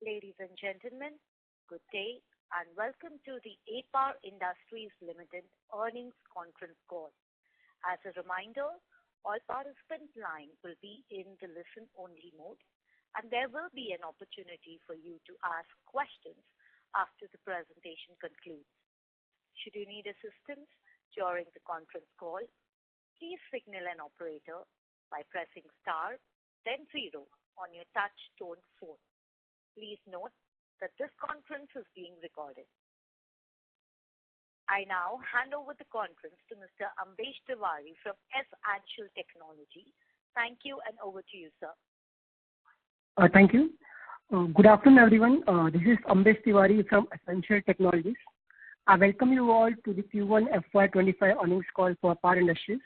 Ladies and gentlemen, good day and welcome to the APAR Industries Limited earnings conference call. As a reminder, all participant lines will be in the listen-only mode, and there will be an opportunity for you to ask questions after the presentation concludes. Should you need assistance during the conference call, please signal an operator by pressing star, then 0 on your touch-tone phone. Please note that this conference is being recorded. I now hand over the conference to Mr. Ambesh Tiwari from Essential Technology. Thank you and over to you, sir. Thank you. Good afternoon, everyone. This is Ambesh Tiwari from Essential Technologies. I welcome you all to the Q1 FY25 earnings call for APAR Industries.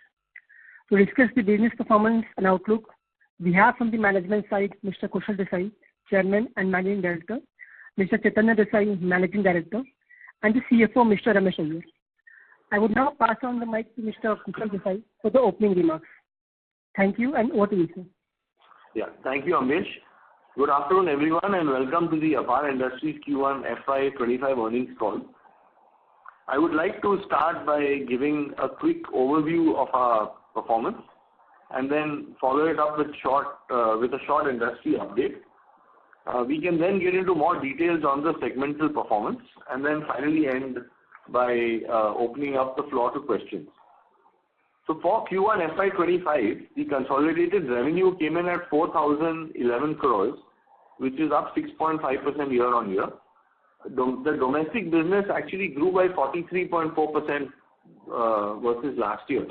To discuss the business performance and outlook, we have from the management side Mr. Kushal Desai, Chairman and Managing Director, Mr. Chaitanya Desai, Managing Director, and the CFO, Mr. Ramesh Iyer. I would now pass on the mic to Mr. Kushal Desai for the opening remarks. Thank you and over to you, sir. Yeah, thank you, Ambesh. Good afternoon, everyone, and welcome to the APAR Industries Q1 FY25 earnings call. I would like to start by giving a quick overview of our performance and then follow it up with a short industry update. We can then get into more details on the segmental performance and then finally end by opening up the floor to questions. So for Q1 FY25, the consolidated revenue came in at 4,011 crores, which is up 6.5% year on year. The domestic business actually grew by 43.4% versus last year.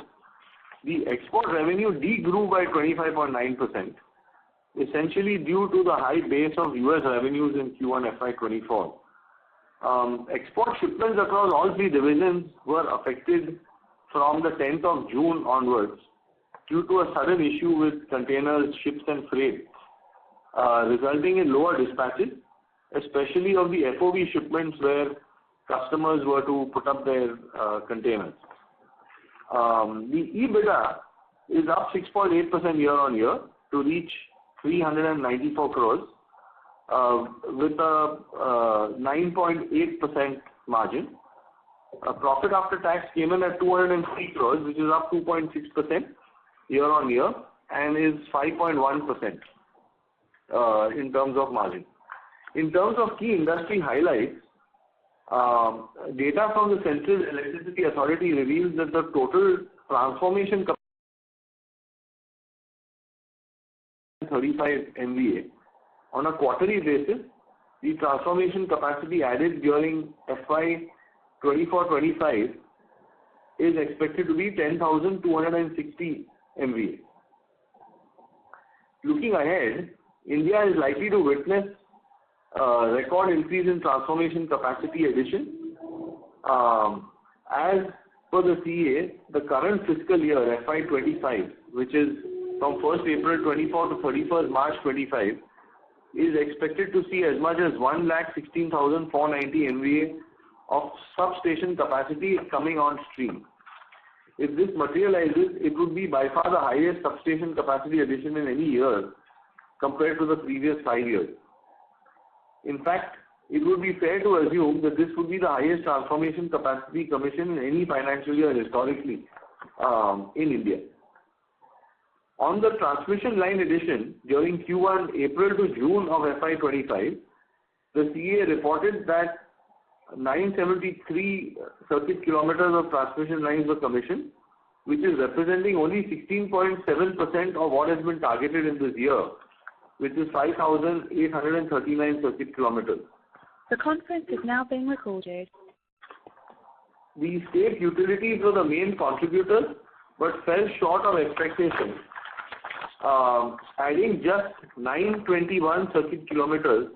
The export revenue de-grew by 25.9%. Essentially due to the high base of US revenues in Q1 FY24. Export shipments across all three divisions were affected from the 10th of June onwards due to a sudden issue with containers, ships and freight, resulting in lower dispatches, especially of the FOB shipments where customers were to put up their containers. The EBITDA is up 6.8% year on year to reach 394 crores with a 9.8% margin. Profit after tax came in at 203 crores, which is up 2.6% year on year and is 5.1% in terms of margin. In terms of key industry highlights, data from the Central Electricity Authority reveals that the total transformation capacity 35 MVA. On a quarterly basis, the transformation capacity added during FY24-25 is expected to be 10,260 MVA. Looking ahead, India is likely to witness a record increase in transformation capacity addition. As per the CEA, the current fiscal year FY25, which is from 1st April 24 to 31st March 25, is expected to see as much as 116,490 MVA of substation capacity coming on stream. If this materializes, it would be by far the highest substation capacity addition in any year compared to the previous 5 years. In fact, it would be fair to assume that this would be the highest transformation capacity commission in any financial year historically in India. On the transmission line addition, during Q1 April to June of FY25, the CEA reported that 973 circuit kilometers of transmission lines were commissioned, which is representing only 16.7% of what has been targeted in this year, which is 5,839 circuit kilometers. The conference is now being recorded. The state utilities were the main contributors but fell short of expectations, adding just 921 circuit kilometers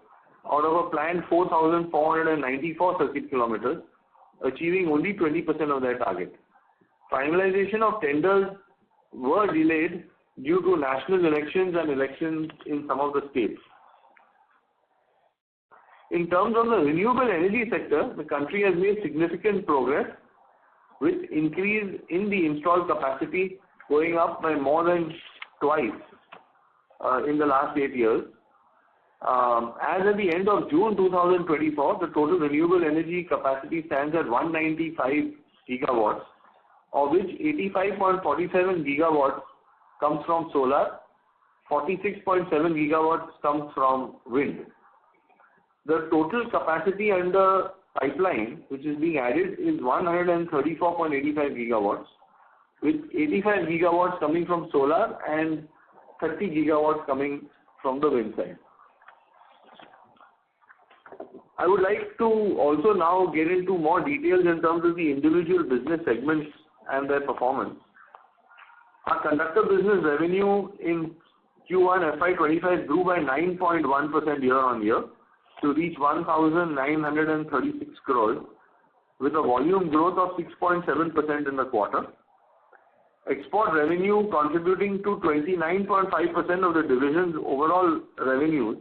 out of a planned 4,494 circuit kilometers, achieving only 20% of their target. Finalization of tenders were delayed due to national elections and elections in some of the states. In terms of the renewable energy sector, the country has made significant progress with increase in the installed capacity going up by more than twice in the last 8 years. As at the end of June 2024, the total renewable energy capacity stands at 195 gigawatts, of which 85.47 gigawatts comes from solar, 46.7 gigawatts comes from wind. The total capacity under pipeline, which is being added, is 134.85 gigawatts, with 85 gigawatts coming from solar and 30 gigawatts coming from the wind side. I would like to also now get into more details in terms of the individual business segments and their performance. Our conductor business revenue in Q1 FY25 grew by 9.1% year-on-year to reach 1,936 crores, with a volume growth of 6.7% in the quarter. Export revenue contributing to 29.5% of the division's overall revenues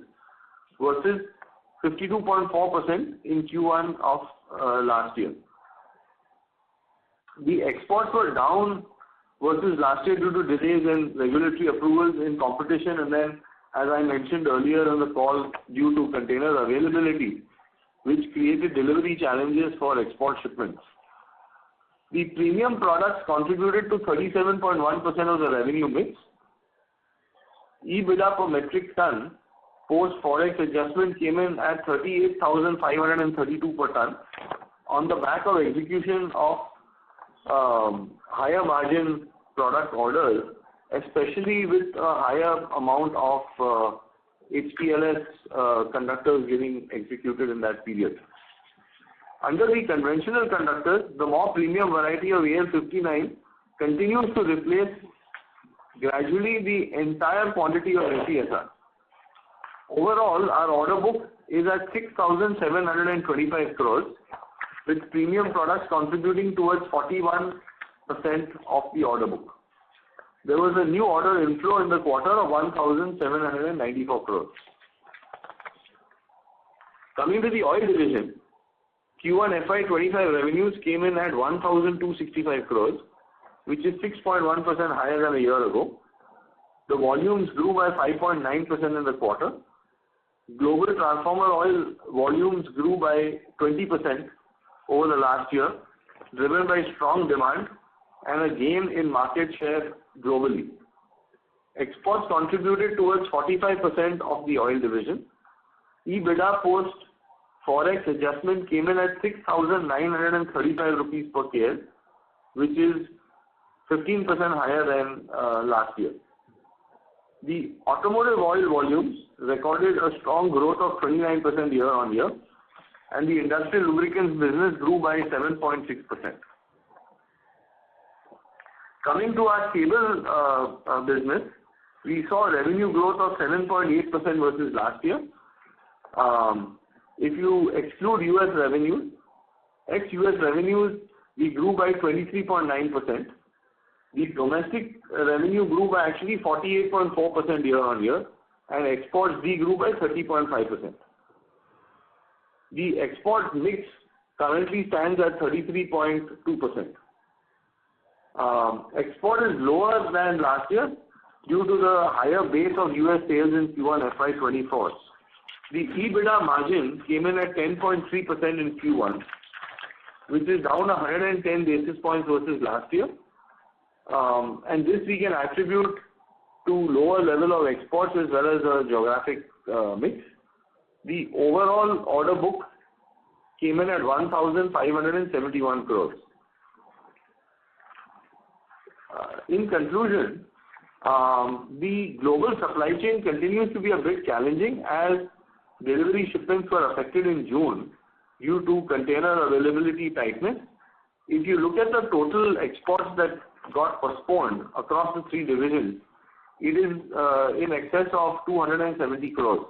versus 52.4% in Q1 of last year. The exports were down versus last year due to delays in regulatory approvals in competition, and then, as I mentioned earlier on the call, due to container availability, which created delivery challenges for export shipments. The premium products contributed to 37.1% of the revenue mix. EBITDA per metric ton post forex adjustment came in at 38,532 per ton on the back of execution of higher margin product orders, especially with a higher amount of HTLS conductors getting executed in that period. Under the conventional conductors, the more premium variety of AL59 continues to replace gradually the entire quantity of FESR. Overall, our order book is at 6,725 crores, with premium products contributing towards 41% of the order book. There was a new order inflow in the quarter of 1,794 crores. Coming to the oil division, Q1 FY25 revenues came in at 1,265 crores, which is 6.1% higher than a year ago. The volumes grew by 5.9% in the quarter. Global transformer oil volumes grew by 20% over the last year, driven by strong demand and a gain in market share globally. Exports contributed towards 45% of the oil division. EBITDA post forex adjustment came in at 6,935 rupees per KL, which is 15% higher than last year. The automotive oil volumes recorded a strong growth of 29% year on year, and the industrial lubricants business grew by 7.6%. Coming to our cable business, we saw revenue growth of 7.8% versus last year. If you exclude US revenues, ex-US revenues, we grew by 23.9%. The domestic revenue grew by actually 48.4% year on year, and exports grew by 30.5%. The export mix currently stands at 33.2%. Export is lower than last year due to the higher base of US sales in Q1 FY24. The EBITDA margin came in at 10.3% in Q1, which is down 110 basis points versus last year. And this we can attribute to lower level of exports as well as a geographic mix. The overall order book came in at 1,571 crores. In conclusion, the global supply chain continues to be a bit challenging as delivery shipments were affected in June due to container availability tightness. If you look at the total exports that got postponed across the three divisions, it is in excess of 270 crores.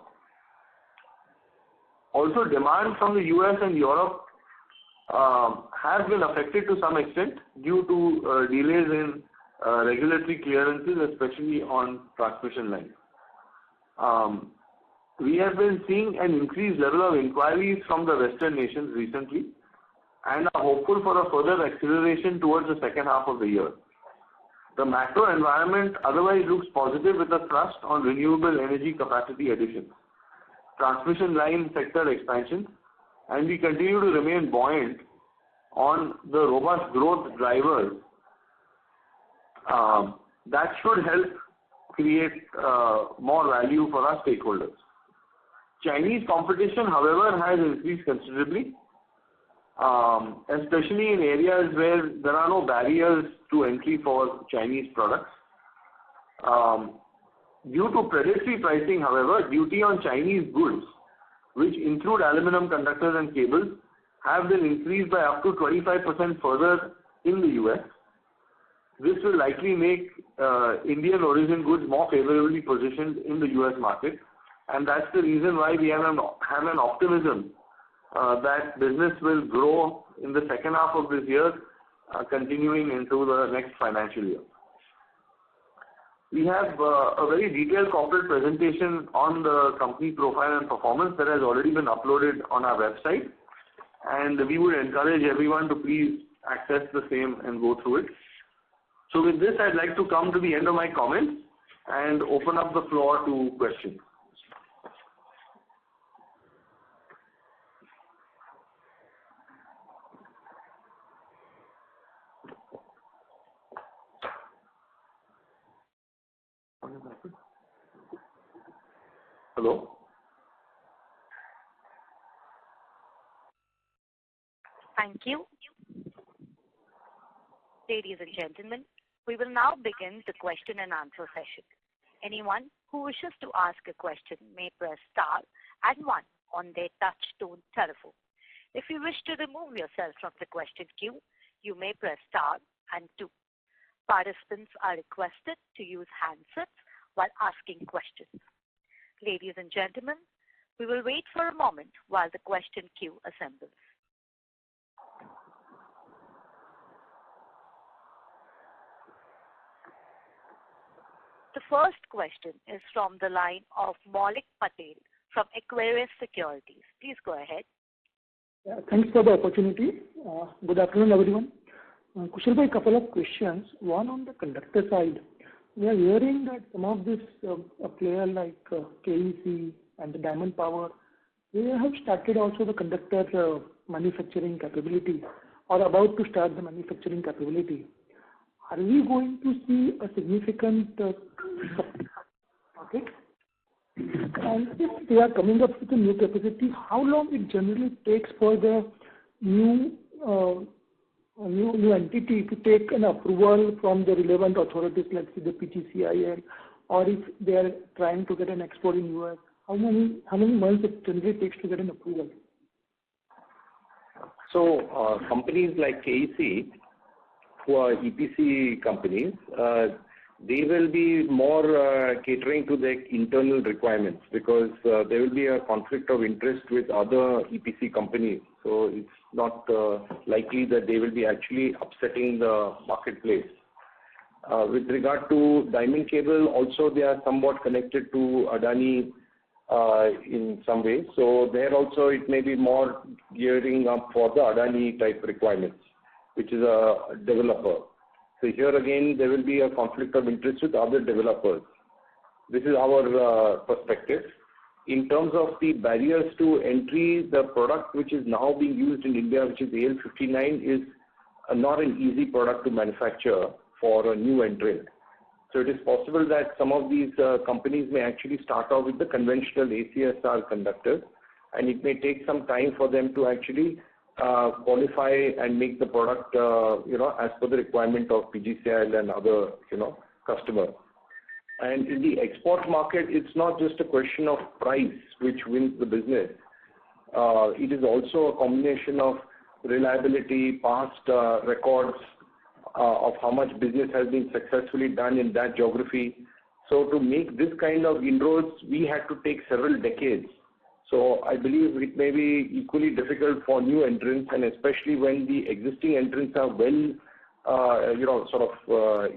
Also, demand from the US and Europe has been affected to some extent due to delays in regulatory clearances, especially on transmission lines. We have been seeing an increased level of inquiries from the Western nations recently and are hopeful for a further acceleration towards the second half of the year. The macro environment otherwise looks positive with a thrust on renewable energy capacity addition. transmission line sector expansion, and we continue to remain buoyant on the robust growth drivers that should help create more value for our stakeholders. Chinese competition, however, has increased considerably, especially in areas where there are no barriers to entry for Chinese products. Due to predatory pricing, however, duty on Chinese goods, which include aluminum conductors and cables, have been increased by up to 25% further in the US. This will likely make Indian origin goods more favorably positioned in the US market, and that's the reason why we have an optimism that business will grow in the second half of this year, continuing into the next financial year. We have a very detailed corporate presentation on the company profile and performance that has already been uploaded on our website, and we would encourage everyone to please access the same and go through it. So with this, I'd like to come to the end of my comments and open up the floor to questions. Hello? Thank you. Ladies and gentlemen, we will now begin the question and answer session. Anyone who wishes to ask a question may press star and 1 on their touch-tone telephone. If you wish to remove yourself from the question queue, you may press star and 2. Participants are requested to use handsets while asking questions. Ladies and gentlemen, we will wait for a moment while the question queue assembles. The first question is from the line of Maulik Patel from Aquarius Securities. Please go ahead. Yeah, thanks for the opportunity. Good afternoon, everyone. Kushal bhai, couple of questions. One on the conductor side. We are hearing that some of this a player like KEC and the Diamond Power, they have started also the conductor manufacturing capability or about to start the manufacturing capability. Are we going to see a significant market? And if they are coming up with a new capacity, how long it generally takes for the new entity to take an approval from the relevant authorities, like the PGCIL, or if they are trying to get an export in US? How many months it generally takes to get an approval? So companies like KEC, who are EPC companies, they will be more catering to their internal requirements, because there will be a conflict of interest with other EPC companies. So it's not likely that they will be actually upsetting the marketplace. With regard to diamond cable, also they are somewhat connected to Adani in some ways. So there also it may be more gearing up for the Adani type requirements, which is a developer. So here again, there will be a conflict of interest with other developers. This is our perspective. In terms of the barriers to entry, the product which is now being used in India, which is AL59, is not an easy product to manufacture for a new entrant. So it is possible that some of these companies may actually start off with the conventional ACSR conductors, and it may take some time for them to actually qualify and make the product, as per the requirement of PGCIL and other, customers. And in the export market, it's not just a question of price which wins the business. It is also a combination of reliability, past records of how much business has been successfully done in that geography. So to make this kind of inroads, we had to take several decades. So I believe it may be equally difficult for new entrants, and especially when the existing entrants are well,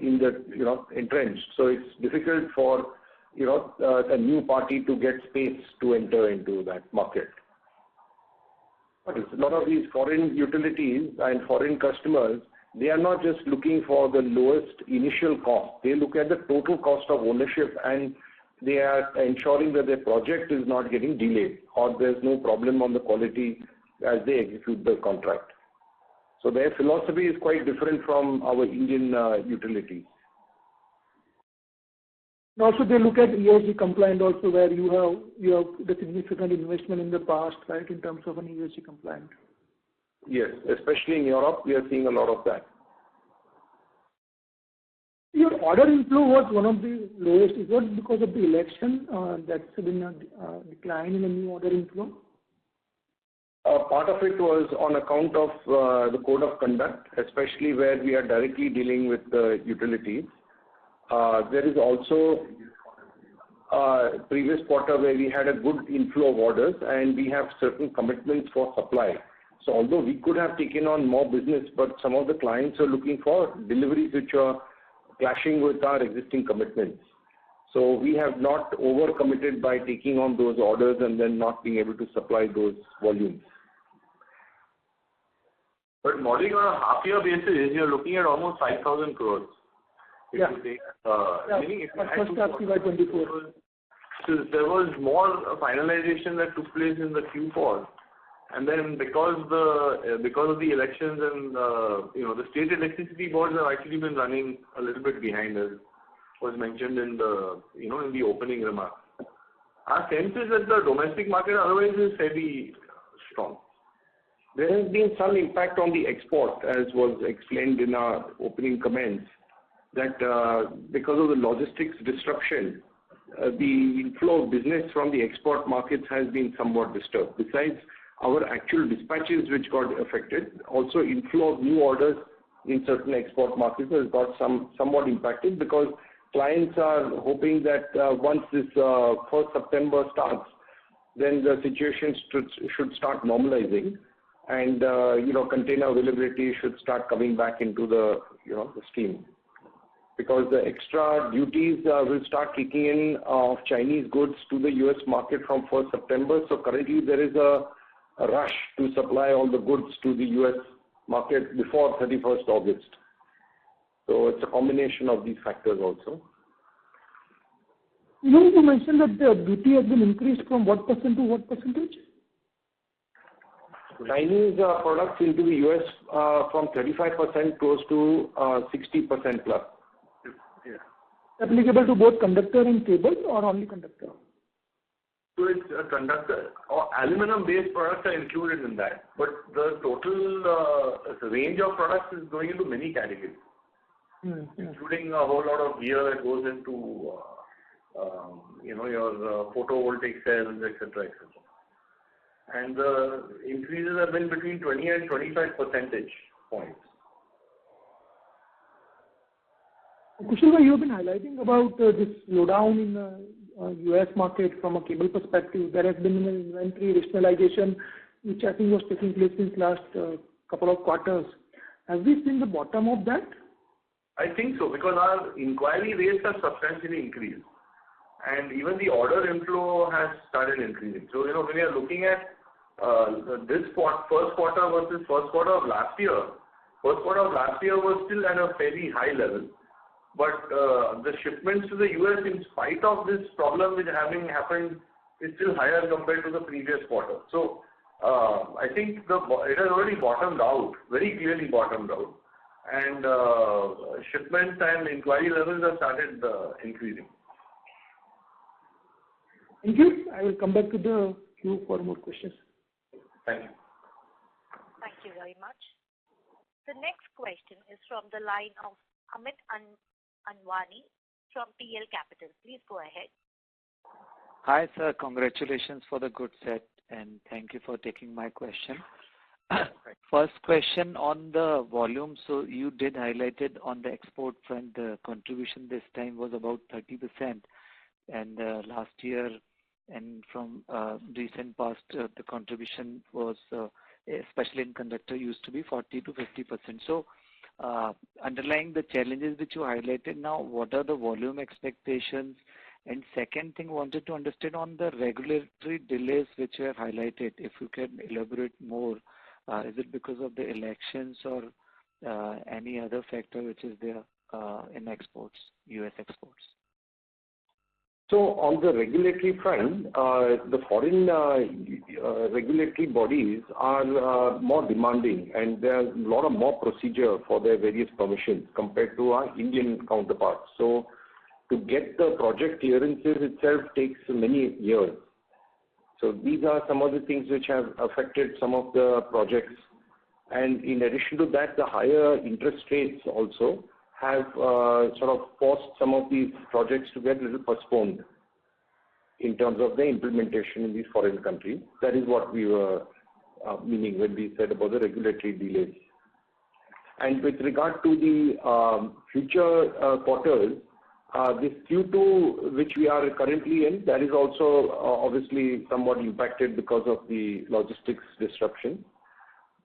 in the, entrenched. So it's difficult for, a new party to get space to enter into that market. But a lot of these foreign utilities and foreign customers, they are not just looking for the lowest initial cost. They look at the total cost of ownership and they are ensuring that their project is not getting delayed or there's no problem on the quality as they execute the contract. So their philosophy is quite different from our Indian utilities. Also, they look at ESG compliant also, where you have the significant investment in the past, right, in terms of an ESG compliant. Yes, especially in Europe, we are seeing a lot of that. Your order inflow was one of the lowest. Is that because of the election that's been a decline in the new order inflow? Part of it was on account of the code of conduct, especially where we are directly dealing with the utilities. There is also previous quarter where we had a good inflow of orders and we have certain commitments for supply. So although we could have taken on more business, but some of the clients are looking for deliveries which are clashing with our existing commitments. So we have not overcommitted by taking on those orders and then not being able to supply those volumes. But modeling on a half-year basis, you're looking at almost 5,000 crores. Yeah. Meaning if you had First half FY24. So there was more finalization that took place in the Q4. And then because of the elections and the state electricity boards have actually been running a little bit behind, as was mentioned in the in the opening remarks. Our sense is that the domestic market otherwise is fairly strong. There has been some impact on the export, as was explained in our opening comments, that because of the logistics disruption, the inflow of business from the export markets has been somewhat disturbed. Besides our actual dispatches which got affected, also inflow of new orders in certain export markets has got somewhat impacted because clients are hoping that once this 1st September starts, then the situation should start normalizing and container availability should start coming back into the the stream. Because the extra duties will start kicking in of Chinese goods to the US market from 1st September. So currently there is a rush to supply all the goods to the US market before 31st August. So it's a combination of these factors also. You mentioned that the duty has been increased from what percent to what percentage? Chinese products into the US from 35% close to 60% plus. Yeah. Applicable to both conductor and cable or only conductor? So it's a conductor or aluminum-based products are included in that, but the total range of products is going into many categories, including a whole lot of gear that goes into your photovoltaic cells, etc., etc. And the increases have been between 20 and 25 percentage points. Kushal, you've been highlighting about this slowdown in the US market from a cable perspective. There has been an inventory rationalization, which I think was taking place since last couple of quarters. Have we seen the bottom of that? I think so, because our inquiry rates have substantially increased. And even the order inflow has started increasing. So, when you're looking at this first quarter versus first quarter of last year was still at a fairly high level. But the shipments to the US, in spite of this problem which having happened, is still higher compared to the previous quarter. So I think it has already bottomed out, very clearly bottomed out. And shipments and inquiry levels have started increasing. Thank you. I will come back to the queue for more questions. Thank you. Thank you very much. The next question is from the line of Amit Anwani from PL Capital. Please go ahead. Hi, sir. Congratulations for the good set and thank you for taking my question. First question on the volume. So you did highlight it on the export front, the contribution this time was about 30%. And last year and from recent past, the contribution was, especially in conductor, used to be 40 to 50%. So underlying the challenges which you highlighted now, what are the volume expectations? And second thing, wanted to understand on the regulatory delays which you have highlighted, if you can elaborate more. Is it because of the elections or any other factor which is there in exports, US exports? So on the regulatory front, the foreign regulatory bodies are more demanding, and there's a lot of more procedure for their various permissions compared to our Indian counterparts. So to get the project clearances itself takes many years. So these are some of the things which have affected some of the projects. And in addition to that, the higher interest rates also have sort of forced some of these projects to get a little postponed in terms of the implementation in these foreign countries. That is what we were meaning when we said about the regulatory delays. And with regard to the future quarters, this Q2, which we are currently in, that is also obviously somewhat impacted because of the logistics disruption.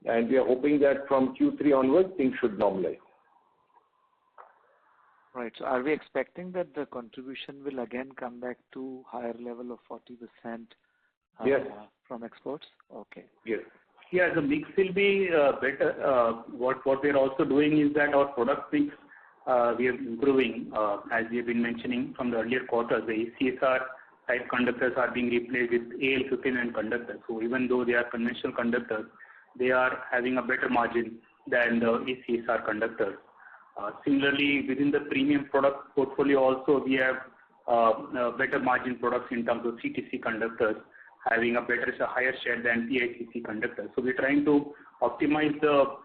And we are hoping that from Q3 onwards, things should normalize. Right. So are we expecting that the contribution will again come back to higher level of 40% Yes. from exports? Okay. Yes. Yeah, the mix will be better. What we are also doing is that our product mix we are improving, as we have been mentioning from the earlier quarters. The ACSR type conductors are being replaced with AL59 conductors. So even though they are conventional conductors, they are having a better margin than the ACSR conductors. Similarly, within the premium product portfolio also, we have better margin products in terms of CTC conductors, having a higher share than PICC conductors. So we're trying to optimize the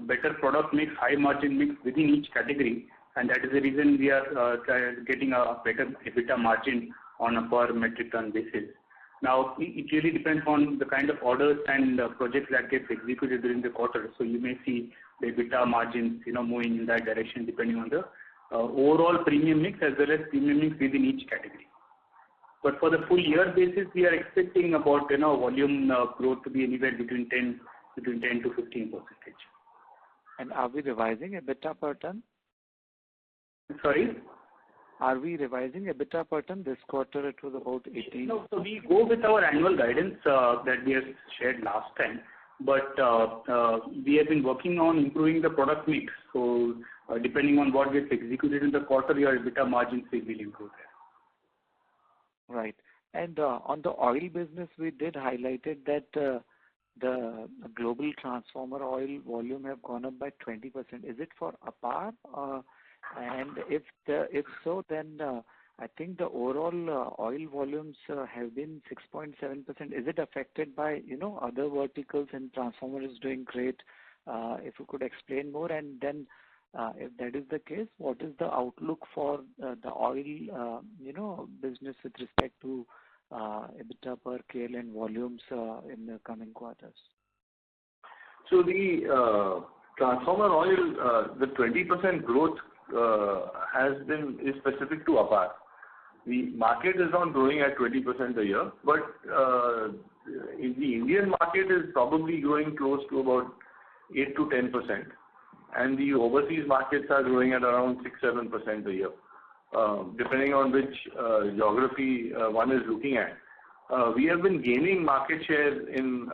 better product mix, high margin mix within each category, and that is the reason we are getting a better EBITDA margin on a per metric ton basis. Now, it really depends on the kind of orders and projects that get executed during the quarter. So you may see the EBITDA margins, moving in that direction depending on the overall premium mix as well as premium mix within each category. But for the full year basis, we are expecting about volume growth to be anywhere between 10 to 15%. And are we revising EBITDA per ton? Sorry? Are we revising EBITDA per ton? This quarter it was about 18. No, so we go with our annual guidance that we have shared last time. But we have been working on improving the product mix. So depending on what gets executed in the quarter, your EBITDA margins will improve there. Right. And on the oil business, we did highlighted that the global transformer oil volume have gone up by 20%. Is it for APAR? And if so, then I think the overall oil volumes have been 6.7%. Is it affected by other verticals, and transformer is doing great? If you could explain more, and then if that is the case, what is the outlook for the oil business with respect to EBITDA per KL and volumes in the coming quarters? So the transformer oil, the 20% growth is specific to APAR. The market is not growing at 20% a year, but in the Indian market is probably growing close to about 8 to 10%, and the overseas markets are growing at around 6-7% a year, depending on which geography one is looking at. We have been gaining market share in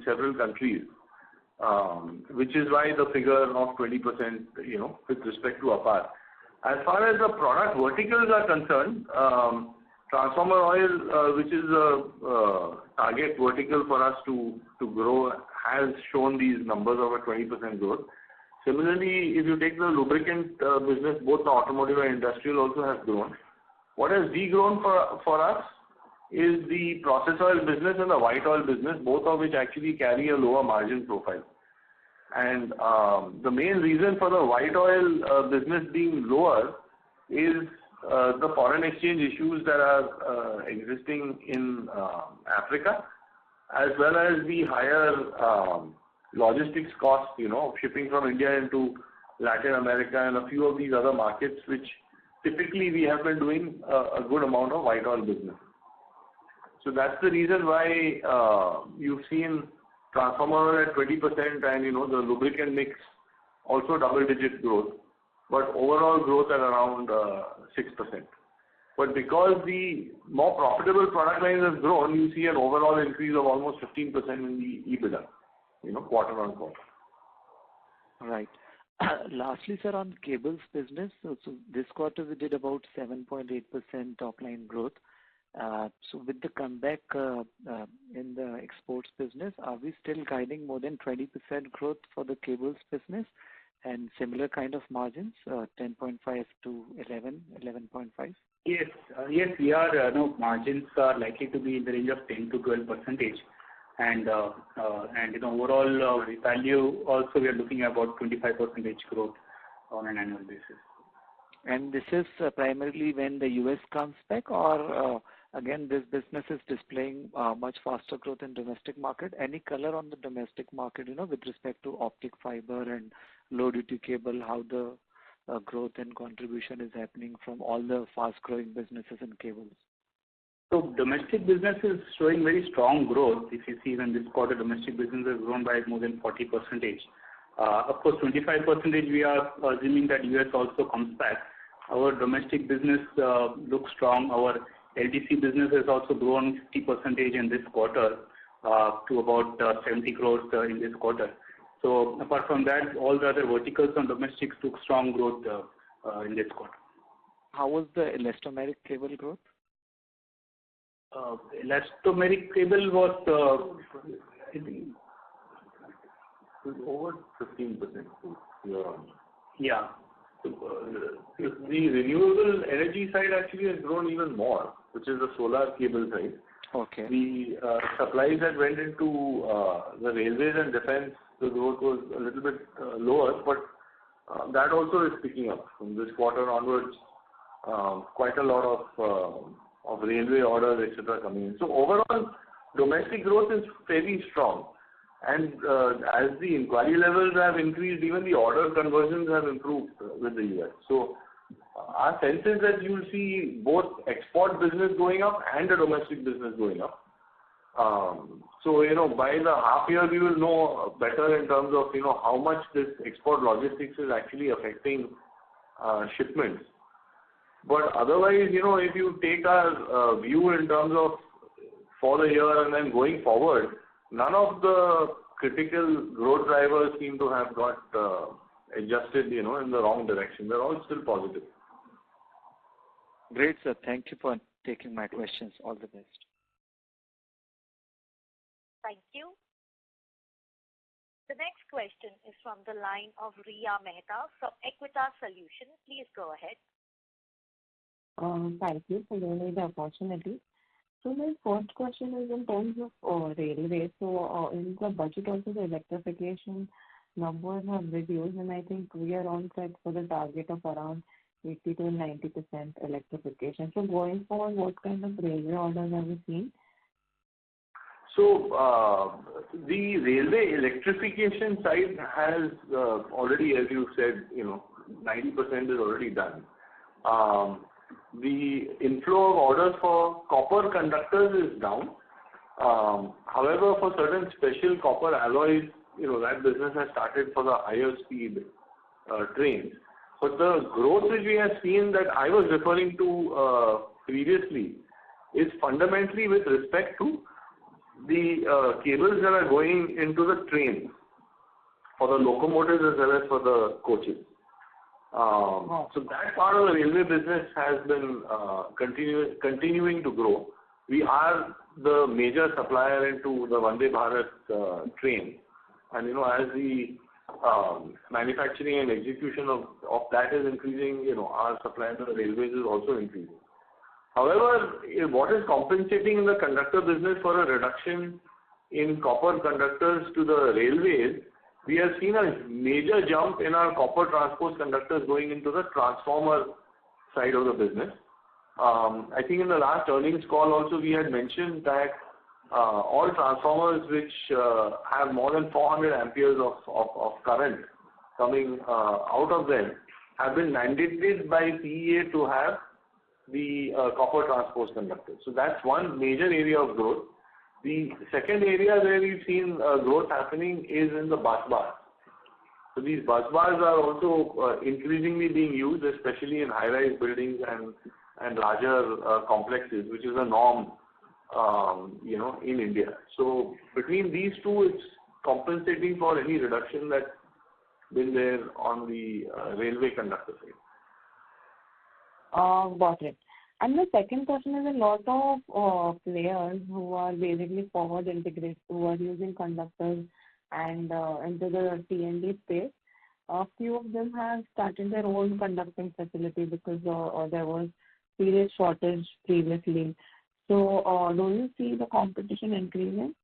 several countries, which is why the figure of 20%, with respect to APAR. As far as the product verticals are concerned, transformer oil, which is a target vertical for us to grow, has shown these numbers of a 20% growth. Similarly, if you take the lubricant business, both the automotive and industrial also have grown. What has de-grown for us is the process oil business and the white oil business, both of which actually carry a lower margin profile. And the main reason for the white oil business being lower is the foreign exchange issues that are existing in Africa, as well as the higher logistics costs, of shipping from India into Latin America and a few of these other markets, which typically we have been doing a good amount of white oil business. So that's the reason why you've seen transformer at 20% and the lubricant mix also double-digit growth, but overall growth at around 6%. But because the more profitable product line has grown, you see an overall increase of almost 15% in the EBITDA, quarter on quarter. Right. Lastly, sir, on cables business, so this quarter we did about 7.8% top line growth. So with the comeback in the exports business, are we still guiding more than 20% growth for the cables business and similar kind of margins, 10.5 to 11.5? Yes, we are. Margins are likely to be in the range of 10 to 12%, and overall value also we are looking at about 25% growth on an annual basis. And this is primarily when the US comes back, or again this business is displaying much faster growth in domestic market. Any color on the domestic market, with respect to optic fiber and low duty cable, how the growth and contribution is happening from all the fast-growing businesses in cables? So domestic business is showing very strong growth. If you see, even this quarter, domestic business has grown by more than 40%. Of course, 25% we are assuming that US also comes back. Our domestic business looks strong. Our LDC business has also grown 50% in this quarter to about 70 crores in this quarter. So apart from that, all the other verticals on domestic took strong growth in this quarter. How was the elastomeric cable growth? Elastomeric cable was over 15% year-on-year. Yeah. The renewable energy side actually has grown even more, which is the solar cable side. Okay. The supplies that went into the railways and defense, the growth was a little bit lower, but that also is picking up from this quarter onwards. Quite a lot of railway orders, etc., coming in. So overall, domestic growth is fairly strong, and as the inquiry levels have increased, even the order conversions have improved with the US. So our sense is that you will see both export business going up and the domestic business going up. So, by the half year, we will know better in terms of, how much this export logistics is actually affecting shipments. But otherwise, if you take our view in terms of for the year and then going forward, none of the critical growth drivers seem to have got adjusted, in the wrong direction. They're all still positive. Great, sir. Thank you for taking my questions. All the best. Thank you. The next question is from the line of Riya Mehta from Equitas Solutions. Please go ahead. Thank you for giving me the opportunity. So my first question is in terms of railway. So in the budget also the electrification numbers have reduced, and I think we are on track for the target of around 80 to 90% electrification. So going forward, what kind of railway orders have we seen? So the railway electrification side has already, as you said, 90% is already done. The inflow of orders for copper conductors is down. However, for certain special copper alloys, that business has started for the higher speed trains. But the growth which we have seen that I was referring to previously is fundamentally with respect to the cables that are going into the trains for the locomotives as well as for the coaches. So that part of the railway business has been continuing to grow. We are the major supplier into the Vande Bharat train, and as the manufacturing and execution of that is increasing, our supply to the railways is also increasing. However, what is compensating in the conductor business for a reduction in copper conductors to the railways, we have seen a major jump in our copper transport conductors going into the transformer side of the business. I think in the last earnings call also we had mentioned that all transformers which have more than 400 amperes of current coming out of them have been mandated by CEA to have the copper transport conductors. So that's one major area of growth. The second area where we've seen growth happening is in the bus bars. So these bus bars are also increasingly being used, especially in high-rise buildings and larger complexes, which is a norm, in India. So between these two, it's compensating for any reduction that been there on the railway conductor side. Got it. And the second question is a lot of players who are basically forward integrated, who are using conductors and into the T&D space. A few of them have started their own conducting facility because there was serious shortage previously. So, do you see the competition increasing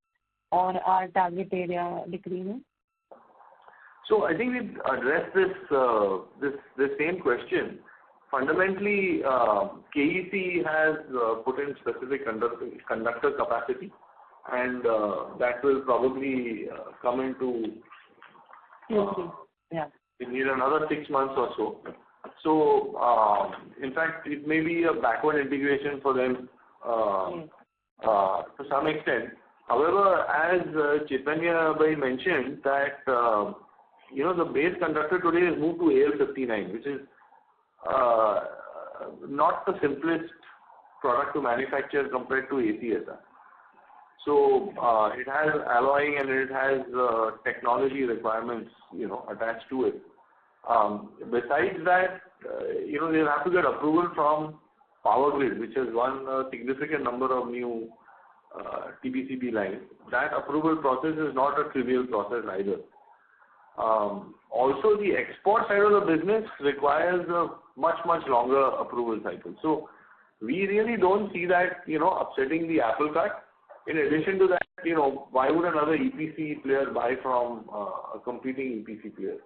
or our target area decreasing? So, I think we've addressed this same question. Fundamentally, KEC has put in specific conductor capacity, and that will probably come into. Yeah. We need another 6 months or so. So, in fact, it may be a backward integration for them to some extent. However, as Chaitanya Bhai mentioned, that the base conductor today is moved to AL59, which is not the simplest product to manufacture compared to ACSR. So it has alloying and it has technology requirements, attached to it. Besides that, they'll have to get approval from Power Grid, which has won a significant number of new TBCB lines. That approval process is not a trivial process either. Also, the export side of the business requires a much longer approval cycle. So we really don't see that, upsetting the apple cart. In addition to that, why would another EPC player buy from a competing EPC player?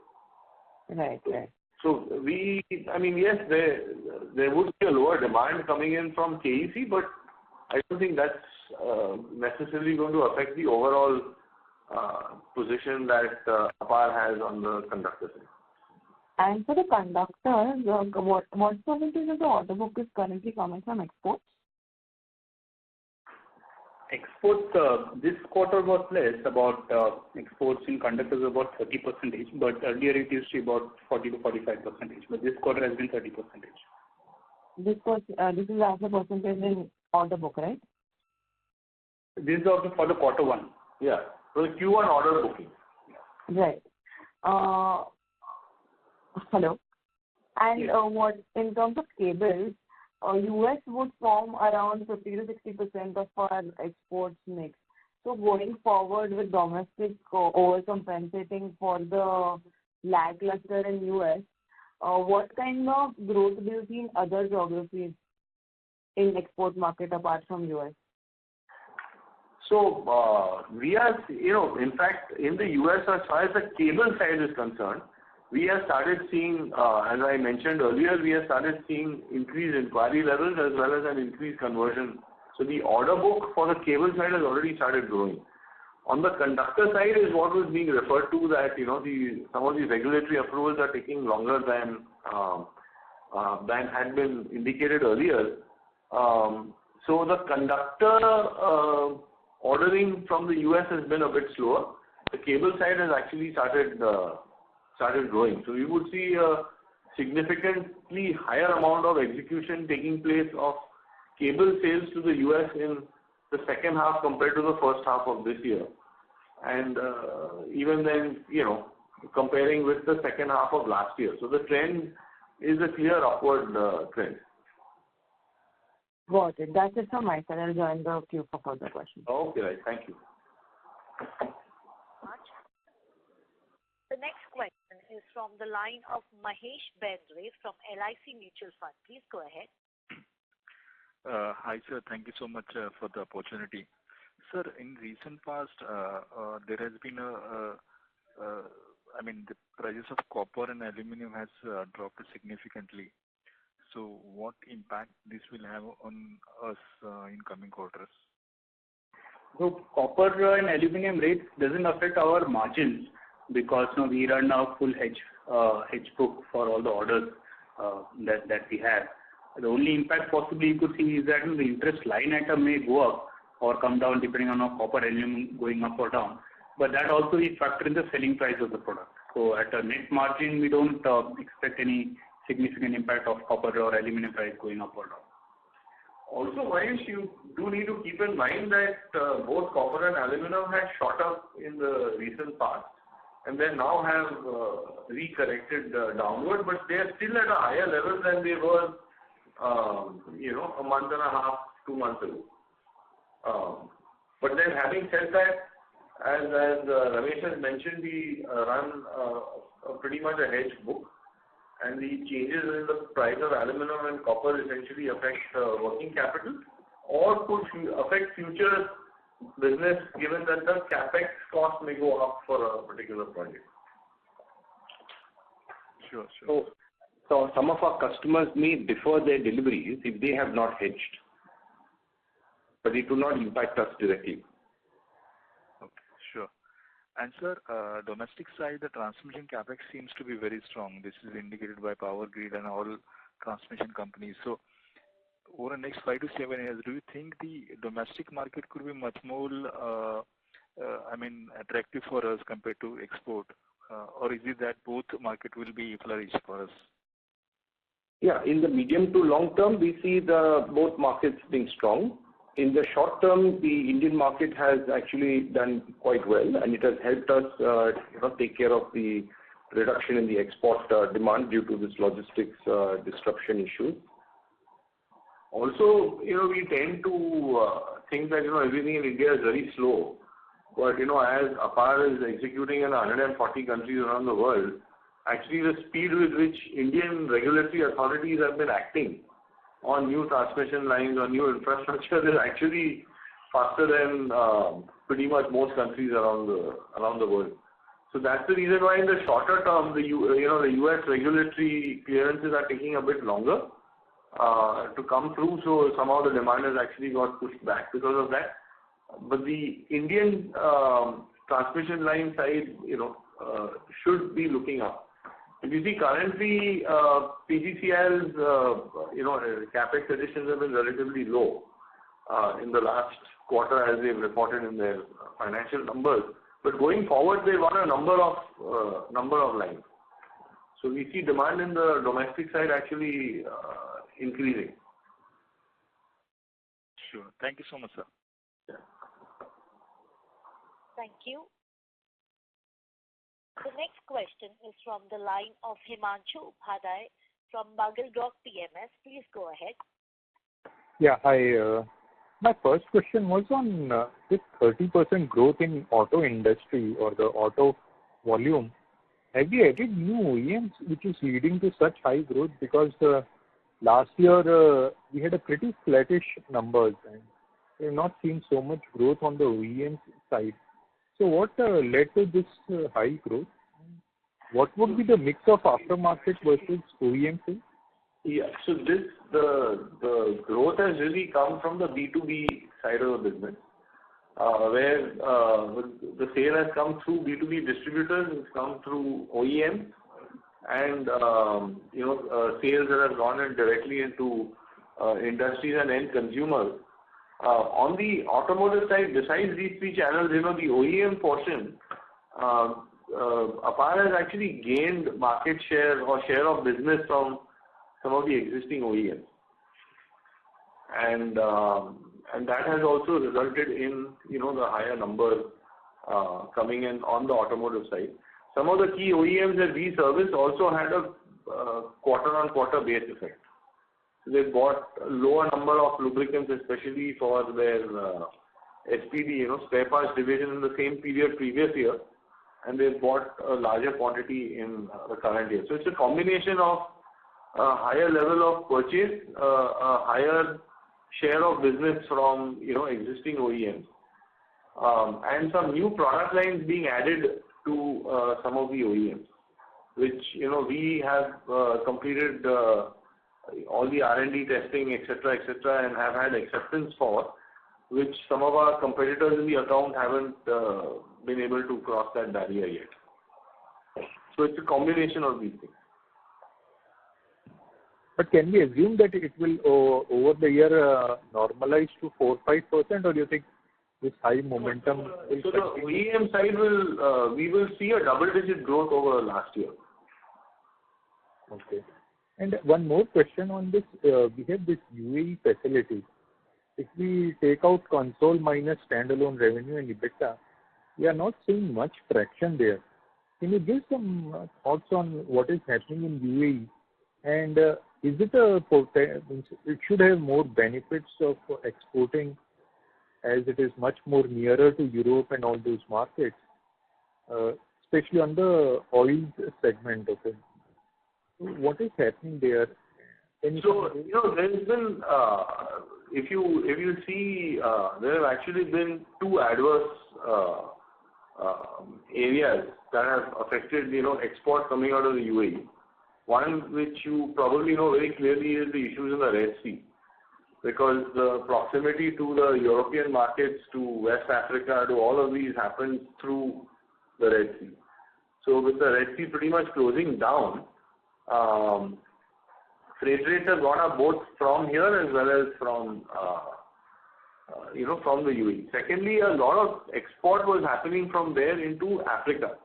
Right. So yes, there would be a lower demand coming in from KEC, but I don't think that's necessarily going to affect the overall position that APAR has on the conductor side. And for the conductors, what percentage of the order book is currently coming from exports? Exports, this quarter was less, about exports in conductors about 30%, but earlier it used to be about 40 to 45%, but this quarter has been 30%. This is as a percentage in order book, right? This is also for the quarter one. Yeah, for the Q1 order booking. Right. Hello. And what in terms of cables, US would form around 50 to 60% of our exports mix. So going forward with domestic overcompensating for the lackluster in US, what kind of growth do you see in other geographies in export market apart from US? So we are, in fact, in the US, as far as the cable side is concerned, we have started seeing, as I mentioned earlier, increased inquiry levels as well as an increased conversion. So the order book for the cable side has already started growing. On the conductor side is what was being referred to, that some of the regulatory approvals are taking longer than had been indicated earlier. So the conductor ordering from the US has been a bit slower. The cable side has actually started growing. So we would see a significantly higher amount of execution taking place of cable sales to the US in the second half compared to the first half of this year. And even then, comparing with the second half of last year. So the trend is a clear upward trend. Got it. That's it from my side. I'll join the queue for further questions. Okay, right. Thank you. The next question is from the line of Mahesh Bendre from LIC Mutual Fund. Please go ahead. Hi, sir. Thank you so much for the opportunity. Sir, in recent past, there has been the prices of copper and aluminum has dropped significantly. So what impact this will have on us in coming quarters? So copper and aluminum rates doesn't affect our margins because we run a full hedge book for all the orders that we have. The only impact possibly you could see is that the interest line item may go up or come down depending on our copper aluminum going up or down. But that also is factored in the selling price of the product. So at a net margin, we don't expect any significant impact of copper or aluminum price going up or down. Also, Mahesh, you do need to keep in mind that both copper and aluminum had shot up in the recent past. and they now have re-corrected downward, but they are still at a higher level than they were, a month and a half, 2 months ago. But then having said that, as Ramesh has mentioned, we run pretty much a hedge book, and the changes in the price of aluminum and copper essentially affect working capital or could affect future business, given that the capex cost may go up for a particular project. Sure. So some of our customers may defer their deliveries if they have not hedged, but it will not impact us directly. Okay, sure. And sir, domestic side, the transmission capex seems to be very strong. This is indicated by Power Grid and all transmission companies. So over the next 5 to 7 years, do you think the domestic market could be much more, attractive for us compared to export? Or is it that both market will be flourished for us? Yeah, in the medium to long term, we see both markets being strong. In the short term, the Indian market has actually done quite well, and it has helped us, take care of the reduction in the export demand due to this logistics disruption issue. Also, we tend to think that, everything in India is very slow. But, as APAR is executing in 140 countries around the world, actually the speed with which Indian regulatory authorities have been acting on new transmission lines, on new infrastructure is actually faster than pretty much most countries around the world. So that's the reason why in the shorter term, the US regulatory clearances are taking a bit longer to come through. So somehow the demand has actually got pushed back because of that. But the Indian transmission line side, should be looking up. If you see currently, PGCIL's, capex additions have been relatively low in the last quarter as they've reported in their financial numbers. But going forward, they run a number of lines. So we see demand in the domestic side actually increasing. Sure. Thank you so much, sir. Yeah. Thank you. The next question is from the line of Himanshu Upadhyay from Buglerock PMS. Please go ahead. Yeah, hi. My first question was on this 30% growth in auto industry or the auto volume. Have you added new OEMs which is leading to such high growth? Because last year we had a pretty flattish numbers and we have not seen so much growth on the OEM side. So what led to this high growth? What would be the mix of aftermarket versus OEM sales? Yeah, so the growth has really come from the B2B side of the business, where the sale has come through B2B distributors, it's come through OEM, and sales that have gone in directly into industries and end consumers. On the automotive side, besides these three channels, the OEM portion, APAR has actually gained market share or share of business from some of the existing OEMs. And that has also resulted in, the higher numbers coming in on the automotive side. Some of the key OEMs that we service also had a quarter-on-quarter base effect. They bought a lower number of lubricants, especially for their SPD, spare parts division in the same period previous year, and they bought a larger quantity in the current year. So it's a combination of a higher level of purchase, a higher share of business from, existing OEMs, and some new product lines being added to some of the OEMs, which, we have completed all the R&D testing, etc., and have had acceptance for, which some of our competitors in the account haven't been able to cross that barrier yet. So it's a combination of these things. But can we assume that it will over the year normalize to 4-5%, or do you think this high momentum will continue? So the OEM side we will see a double-digit growth over last year. Okay. And one more question on this. We have this UAE facility. If we take out console minus standalone revenue and EBITDA, we are not seeing much traction there. Can you give some thoughts on what is happening in UAE? And is it it should have more benefits of exporting as it is much more nearer to Europe and all those markets, especially on the oil segment of it. What is happening there? So, there's been, if you see, there have actually been two adverse areas that have affected, export coming out of the UAE. One which you probably know very clearly is the issues in the Red Sea, because the proximity to the European markets, to West Africa, to all of these happens through the Red Sea. So with the Red Sea pretty much closing down, freight rates have gone up both from here as well as from from the UAE. Secondly, a lot of export was happening from there into Africa.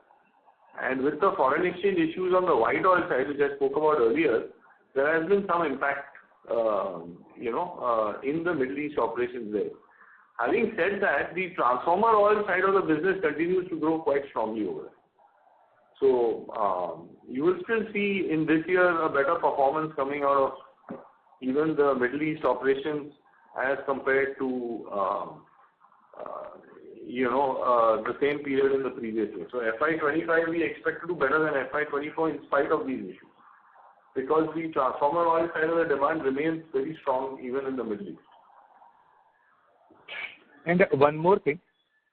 And with the foreign exchange issues on the white oil side, which I spoke about earlier, there has been some impact, in the Middle East operations there. Having said that, the transformer oil side of the business continues to grow quite strongly over there. So you will still see in this year a better performance coming out of even the Middle East operations as compared to the same period in the previous year. So FY25 we expect to do better than FY24 in spite of these issues, because the transformer oil side of the demand remains very strong even in the Middle East. And one more thing,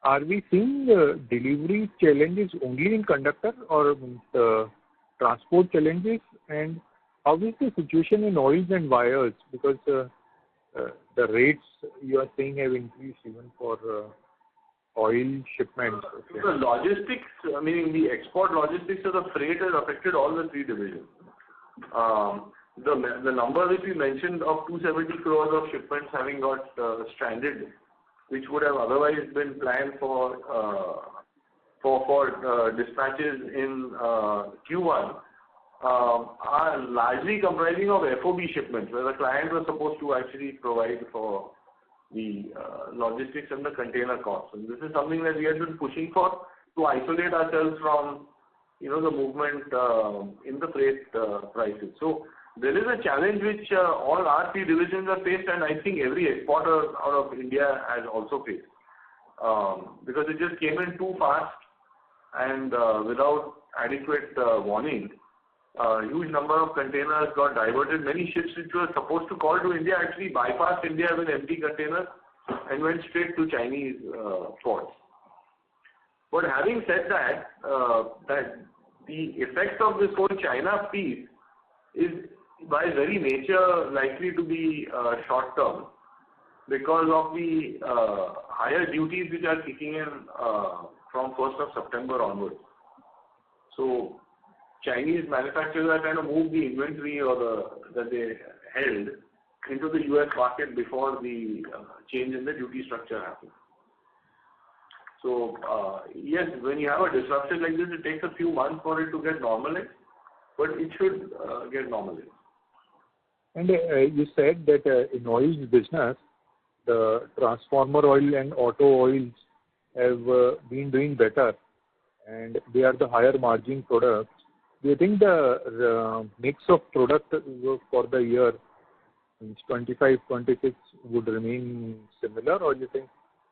are we seeing delivery challenges only in conductor or transport challenges? And how is the situation in oils and wires? Because the rates you are saying have increased even for oil shipments. Okay. The logistics, meaning the export logistics of the freight has affected all the three divisions. The number that we mentioned of 270 crores of shipments having got stranded, which would have otherwise been planned for dispatches in Q1, are largely comprising of FOB shipments, where the client was supposed to actually provide for the logistics and the container costs. And this is something that we have been pushing for, to isolate ourselves from, the movement in the freight prices. So there is a challenge which all our three divisions have faced, and I think every exporter out of India has also faced. Because it just came in too fast and without adequate warning. Huge number of containers got diverted. Many ships which were supposed to call to India actually bypassed India with empty containers and went straight to Chinese ports. But having said that, that the effect of this whole China piece is by very nature likely to be short term, because of the higher duties which are kicking in from 1st of September onwards. So Chinese manufacturers are trying to move the inventory that they held into the US market before the change in the duty structure happens. So yes, when you have a disruption like this, it takes a few months for it to get normalized, but it should get normalized. And you said that in oils business, the transformer oil and auto oils have been doing better, and they are the higher margin products. Do you think the mix of product for the year, 25-26, would remain similar, or do you think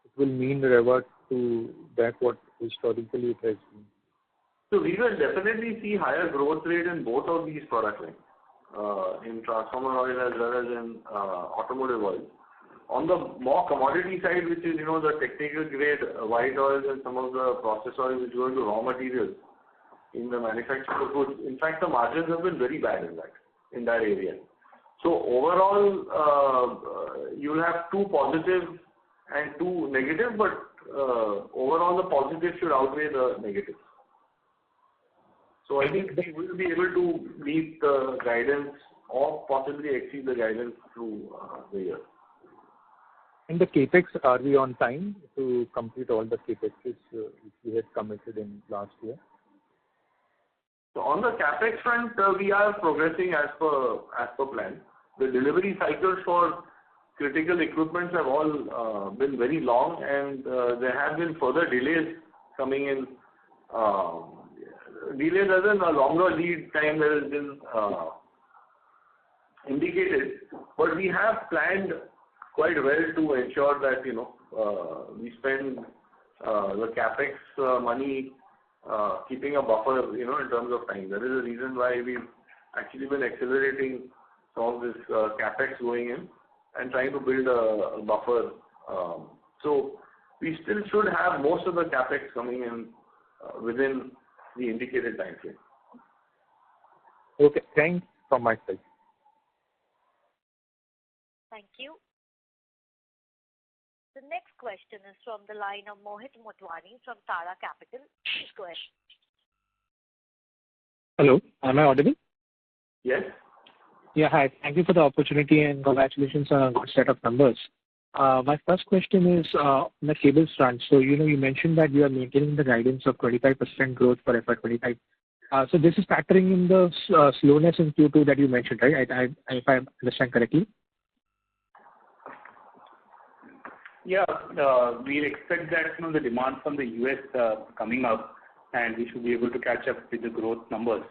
it will mean revert to that what historically it has been? So we will definitely see higher growth rate in both of these product lines, in transformer oil as well as in automotive oil. On the more commodity side, which is the technical grade white oils and some of the process oils which go into raw materials in the manufacturing of goods, in fact the margins have been very bad in that area. So overall, you will have two positive and two negative, but overall the positive should outweigh the negatives. So I think we will be able to meet the guidance or possibly exceed the guidance through the year. And the capex, are we on time to complete all the capexes which we had committed in last year? So on the capex front, we are progressing as per plan. The delivery cycles for critical equipment have all been very long, and there have been further delays coming in delays as in a longer lead time that has been indicated, but we have planned quite well to ensure that, we spend the capex money keeping a buffer, in terms of time. That is the reason why we've actually been accelerating some of this capex going in and trying to build a buffer. So we still should have most of the capex coming in within the indicated time frame. Okay, thanks from my side. Thank you. The next question is from the line of Mohit Motwani from Tara Capital. Please go ahead. Hello, am I audible? Yes. Yeah, hi. Thank you for the opportunity and congratulations on a good set of numbers. My first question is on the cables front. So, you mentioned that you are maintaining the guidance of 25% growth for FY25. So this is factoring in the slowness in Q2 that you mentioned, right? If I understand correctly. Yeah, we expect that the demand from the US coming up, and we should be able to catch up with the growth numbers.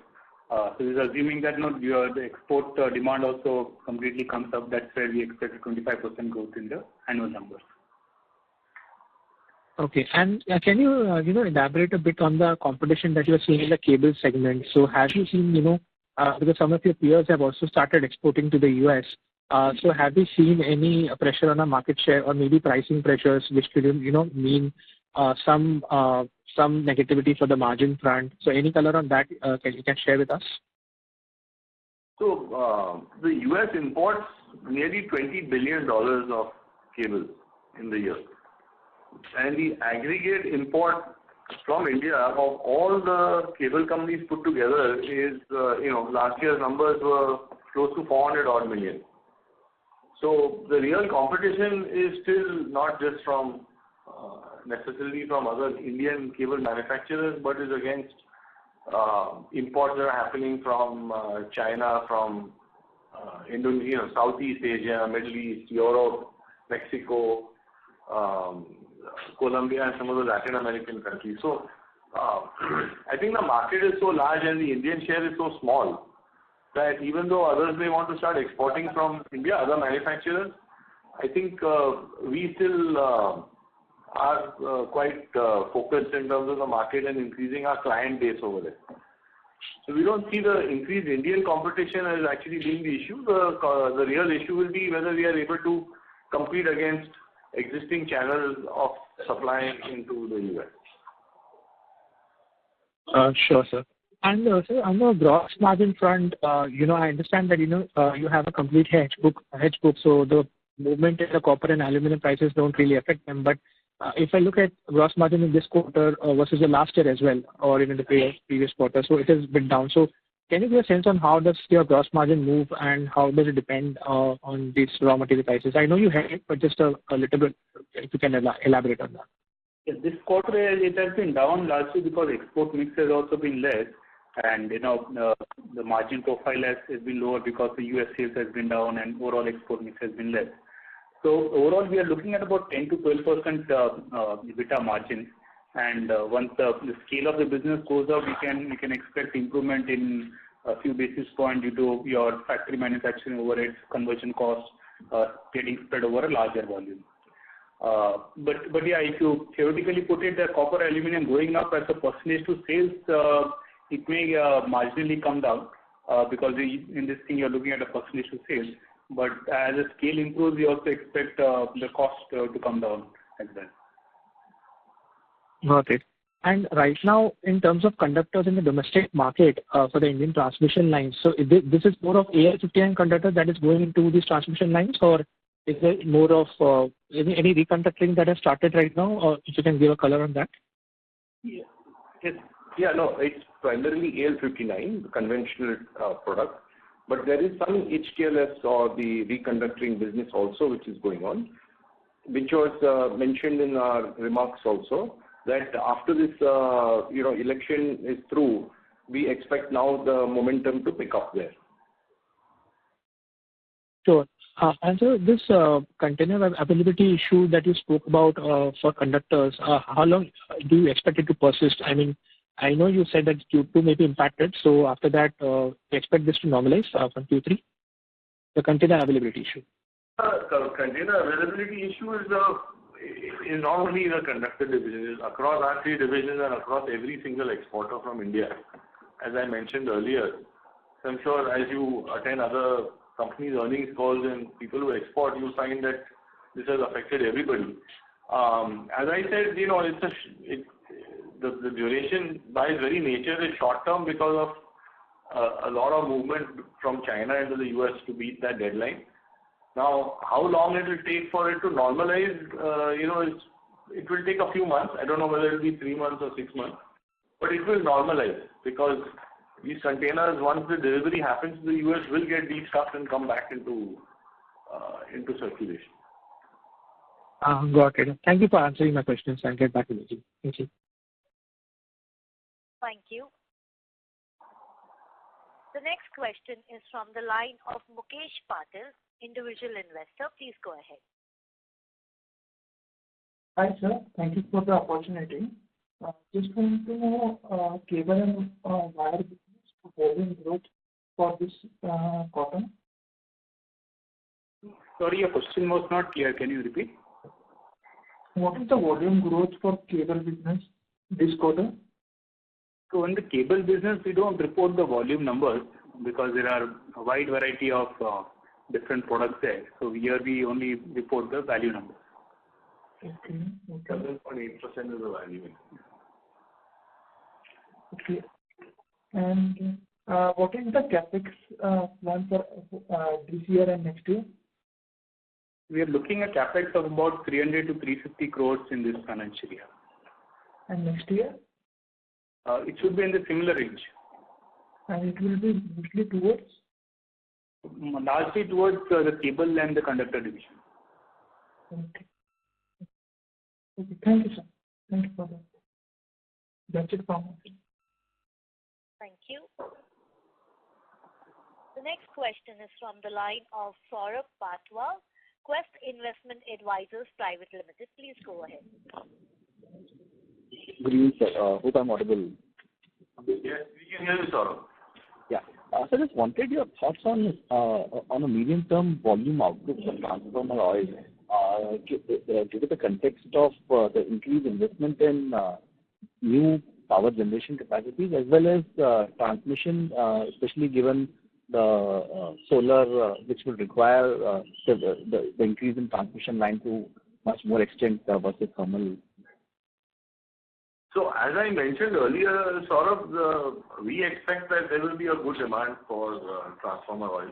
So this is assuming that the export demand also completely comes up. That's where we expect 25% growth in the annual numbers. Okay, and can you elaborate a bit on the competition that you are seeing in the cable segment? So have you seen because some of your peers have also started exporting to the US. So have you seen any pressure on our market share or maybe pricing pressures, which could mean some negativity for the margin front? So any color on that you can share with us? So the US imports nearly $20 billion of cables in the year, and the aggregate import from India of all the cable companies put together is, last year's numbers were close to 400 odd million. So the real competition is still not just from necessarily from other Indian cable manufacturers, but is against imports that are happening from China, from Indonesia, Southeast Asia, Middle East, Europe, Mexico, Colombia, and some of the Latin American countries. So I think the market is so large and the Indian share is so small that even though others may want to start exporting from India, other manufacturers, I think we still are quite focused in terms of the market and increasing our client base over there. So we don't see the increased Indian competition as actually being the issue. The real issue will be whether we are able to compete against existing channels of supplying into the US. Sure, sir. And sir, on the gross margin front, I understand that you have a complete hedge book, so the movement in the copper and aluminum prices don't really affect them. But if I look at gross margin in this quarter versus the last year as well, or in the previous quarter, so it has been down. So can you give a sense on how does your gross margin move and how does it depend on these raw material prices? I know you have it, but just a little bit, if you can elaborate on that. Yeah, this quarter it has been down largely because export mix has also been less, and the margin profile has been lower because the US sales has been down and overall export mix has been less. So overall, we are looking at about 10 to 12% EBITDA margin, and once the scale of the business goes up, we can expect improvement in a few basis points due to your factory manufacturing overheads, conversion costs getting spread over a larger volume. But yeah, if you theoretically put it, the copper aluminum going up as a percentage to sales, it may marginally come down because in this thing you're looking at a percentage to sales. But as the scale improves, we also expect the cost to come down as well. Got it. And right now, in terms of conductors in the domestic market for the Indian transmission lines, so this is more of AL-59 conductor that is going into these transmission lines, or is there more of any reconductoring that has started right now, or if you can give a color on that? Yeah, it's primarily AL-59, the conventional product. But there is some HTLS or the reconductoring business also which is going on, which was mentioned in our remarks also, that after this election is through, we expect now the momentum to pick up there. Sure. And so this container availability issue that you spoke about for conductors, how long do you expect it to persist? I mean, I know you said that Q2 may be impacted, so after that, we expect this to normalize from Q3, the container availability issue. Container availability issue is not only in the conductor division, it's across our three divisions and across every single exporter from India. As I mentioned earlier, I'm sure as you attend other companies' earnings calls and people who export, you find that this has affected everybody. As I said, the duration by its very nature is short term because of a lot of movement from China into the US to beat that deadline. Now, how long it will take for it to normalize, it will take a few months. I don't know whether it will be 3 months or 6 months, but it will normalize because these containers, once the delivery happens to the US, will get destuffed and come back into circulation. Got it. Thank you for answering my questions. I'll get back to you. Thank you. Thank you. The next question is from the line of Mukesh Patil, individual investor. Please go ahead. Hi, sir. Thank you for the opportunity. Just want to know cable and wire business volume growth for this quarter. Sorry, your question was not clear. Can you repeat? What is the volume growth for cable business this quarter? So in the cable business, we don't report the volume numbers because there are a wide variety of different products there. So here we only report the value numbers. Okay. 7.8% is the value. Okay. And what is the capex plan for this year and next year? We are looking at capex of about 300 to 350 crores in this financial year. And next year? It should be in the similar range. And it will be mostly towards? Largely towards the cable and the conductor division. Okay. Okay. Thank you, sir. Thank you for that. That's it from me. Thank you. The next question is from the line of Saurabh Patwa, Quest Investment Advisors Private Limited. Please go ahead. Good evening, sir. Hope I'm audible. Yes, we can hear you, Saurabh. Yeah. So I just wanted your thoughts on a medium-term volume outlook for transformer oil, given the context of the increased investment in new power generation capacities as well as transmission, especially given the solar, which will require the increase in transmission line to much more extent versus thermal. So as I mentioned earlier, Saurabh, we expect that there will be a good demand for transformer oil.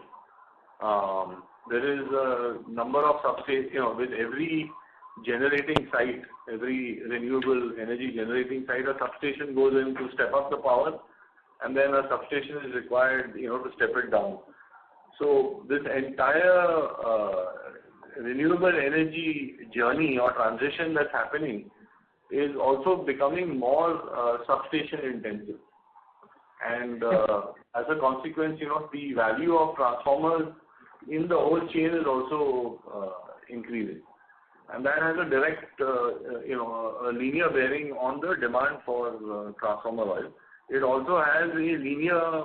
There is a number of substations, with every generating site, every renewable energy generating site, a substation goes in to step up the power, and then a substation is required, to step it down. So this entire renewable energy journey or transition that's happening is also becoming more substation intensive. And as a consequence, the value of transformers in the whole chain is also increasing. And that has a direct, a linear bearing on the demand for transformer oil. It also has a linear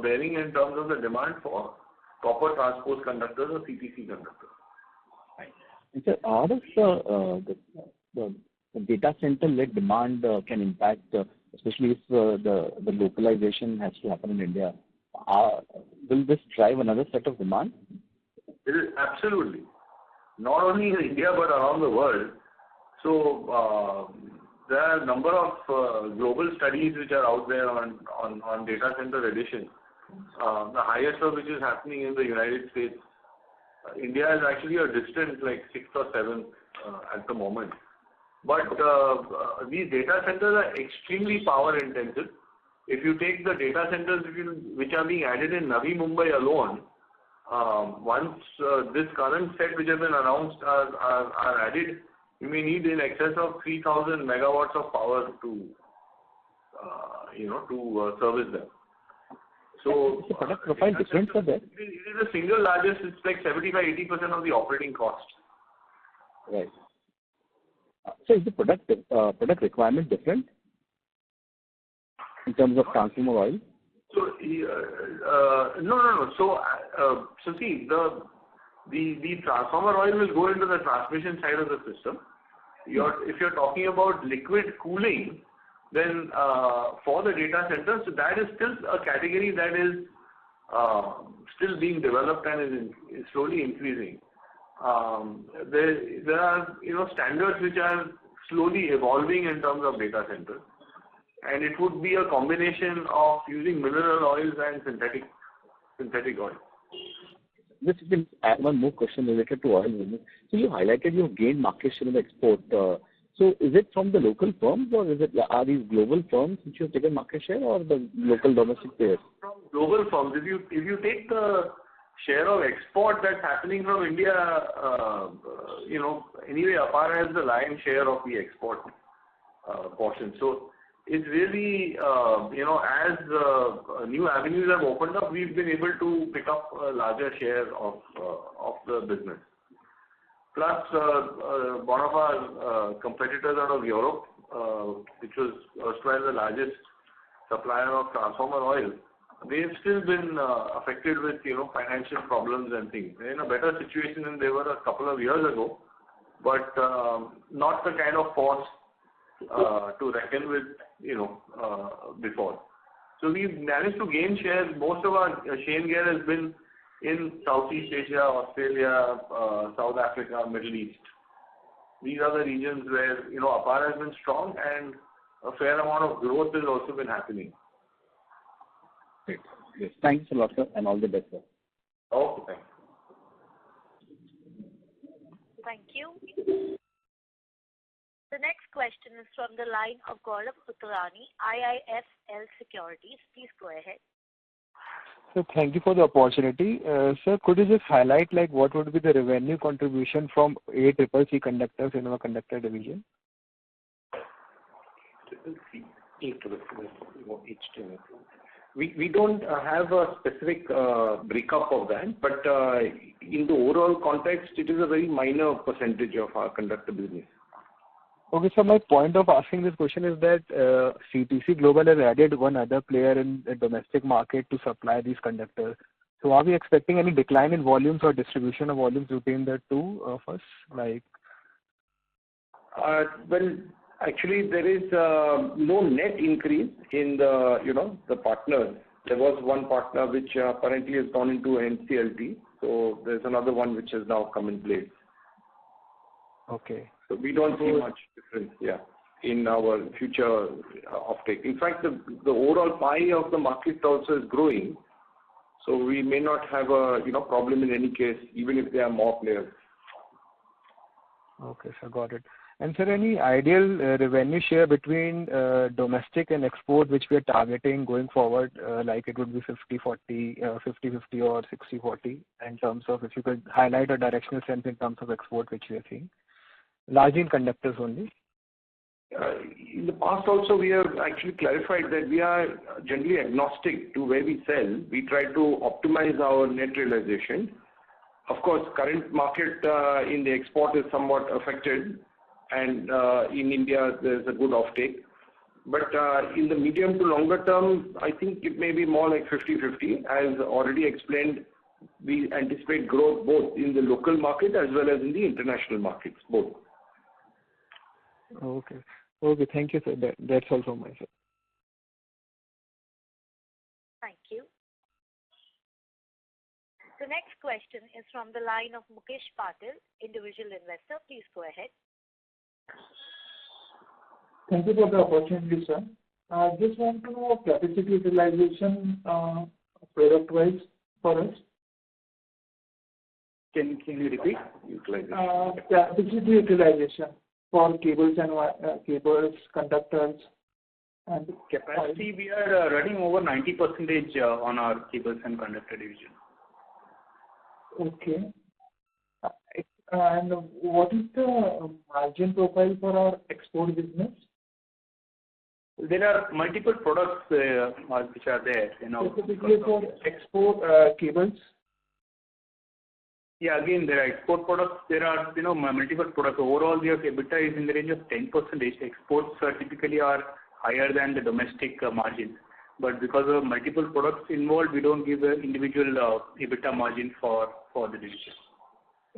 bearing in terms of the demand for copper transposed conductors or CTC conductors. Right. And so how does the data center-led demand can impact, especially if the localization has to happen in India? Will this drive another set of demand? It is absolutely. Not only in India but around the world. So there are a number of global studies which are out there on data center addition. The highest of which is happening in the United States. India is actually a distant, like 6th or 7th at the moment. But these data centers are extremely power intensive. If you take the data centers which are being added in Navi Mumbai alone, once this current set which has been announced are added, you may need in excess of 3,000 megawatts of power to service them. So is the product profile different for that? It is the single largest. It's like 75-80% of the operating cost. Right. So is the product requirement different? in terms of transformer oil? So, no. So see, the transformer oil will go into the transmission side of the system. If you're talking about liquid cooling, then for the data centers, so that is still a category that is still being developed and is slowly increasing. There are standards which are slowly evolving in terms of data centers, and it would be a combination of using mineral oils and synthetic oil. Just add one more question related to oil business. So you highlighted you've gained market share in the export. So is it from the local firms, or are these global firms which have taken market share, or the local domestic players? From global firms. If you take the share of export that's happening from India, anyway, APAR has the lion's share of the export portion. So it's really, as new avenues have opened up, we've been able to pick up a larger share of the business. Plus, one of our competitors out of Europe, which was erstwhile the largest supplier of transformer oil, they've still been affected with financial problems and things. They're in a better situation than they were a couple of years ago, but not the kind of force to reckon with before. So we've managed to gain share. Most of our share gain has been in Southeast Asia, Australia, South Africa, Middle East. These are the regions where APAR has been strong, and a fair amount of growth has also been happening. Great. Yes. Thanks a lot, sir, and all the best, sir. Okay, thanks. Thank you. The next question is from the line of Gaurav Putrani, IIFL Securities. Please go ahead. So thank you for the opportunity. Sir, could you just highlight what would be the revenue contribution from ACCC conductors in our conductor division? We don't have a specific breakup of that, but in the overall context, it is a very minor percentage of our conductor business. Okay, so my point of asking this question is that CTC Global has added one other player in the domestic market to supply these conductors. So are we expecting any decline in volumes or distribution of volumes between the two of us? Well, actually, there is no net increase in the partners. There was one partner which apparently has gone into NCLT. So there's another one which has now come in place. Okay. So we don't see much difference, in our future offtake. In fact, the overall pie of the market also is growing. So we may not have a problem in any case, even if there are more players. Okay, sir, got it. And sir, any ideal revenue share between domestic and export which we are targeting going forward, like it would be 50-40, 50-50 or 60-40 in terms of, if you could highlight a directional sense in terms of export which we are seeing? Largely in conductors only. In the past also, we have actually clarified that we are generally agnostic to where we sell. We try to optimize our net realization. Of course, current market in the export is somewhat affected, and in India there's a good offtake. But in the medium to longer term, I think it may be more like 50-50. As already explained, we anticipate growth both in the local market as well as in the international markets, both. Okay. Okay, thank you, sir. That's all from my side. Thank you. The next question is from the line of Mukesh Patil, individual investor. Please go ahead. Thank you for the opportunity, sir. I just want to know capacity utilization product-wise for us. Can you repeat? Capacity utilization for cables and conductors. And capacity, we are running over 90% on our cables and conductor division. Okay. And what is the margin profile for our export business? There are multiple products which are there. Specifically for export cables? Yeah, again, there are export products. There are multiple products. Overall, your EBITDA is in the range of 10%. Exports typically are higher than the domestic margin. But because of multiple products involved, we don't give an individual EBITDA margin for the division.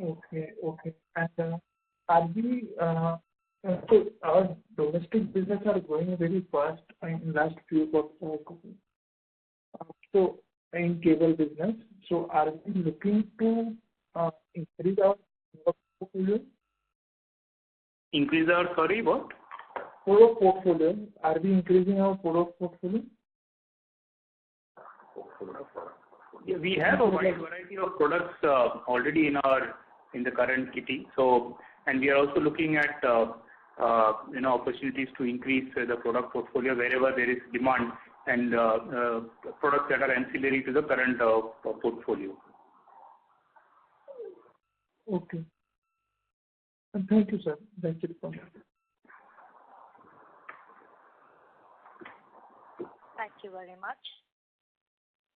Okay. And are we, so our domestic business are growing very fast in last few quarters. So in cable business, so are we looking to increase our product portfolio? Increase our, sorry, what? Product portfolio. Are we increasing our product portfolio? Yeah, we have a wide variety of products already in the current kitty. So, and we are also looking at opportunities to increase the product portfolio wherever there is demand and products that are ancillary to the current portfolio. Okay. Thank you, sir. That's it from me. Thank you very much.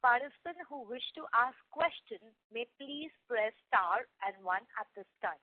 Participants who wish to ask questions may please press star and 1 at this time.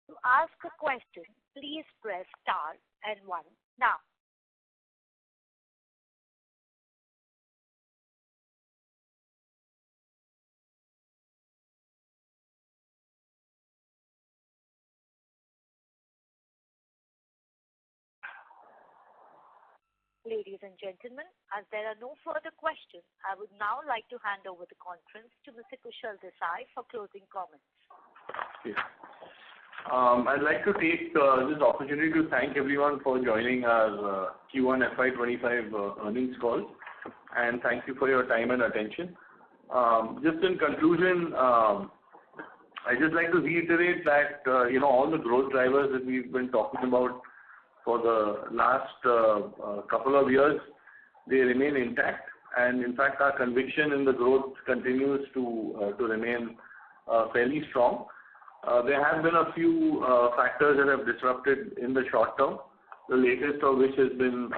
To ask a question, please press star and 1 now. Ladies and gentlemen, as there are no further questions, I would now like to hand over the conference to Mr. Kushal Desai for closing comments. Yes. I'd like to take this opportunity to thank everyone for joining our Q1 FY25 earnings call, and thank you for your time and attention. Just in conclusion, I'd just like to reiterate that all the growth drivers that we've been talking about for the last couple of years, they remain intact, and in fact our conviction in the growth continues to remain fairly strong. There have been a few factors that have disrupted in the short term, the latest of which has been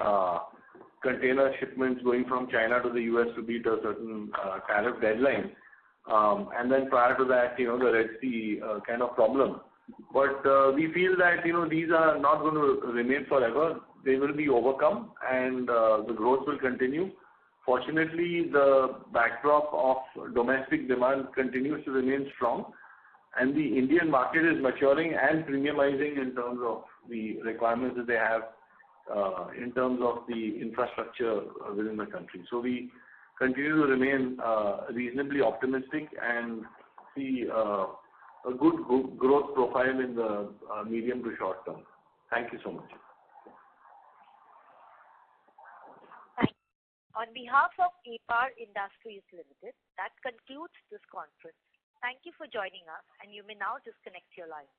container shipments going from China to the US to beat a certain tariff deadline. And then prior to that, the Red Sea kind of problem. But we feel that, these are not going to remain forever. They will be overcome and the growth will continue. Fortunately, the backdrop of domestic demand continues to remain strong, and the Indian market is maturing and premiumizing in terms of the requirements that they have in terms of the infrastructure within the country. So we continue to remain reasonably optimistic and see a good growth profile in the medium to short term. Thank you so much. Thank you. On behalf of APAR Industries Limited, that concludes this conference. Thank you for joining us, and you may now disconnect your lines.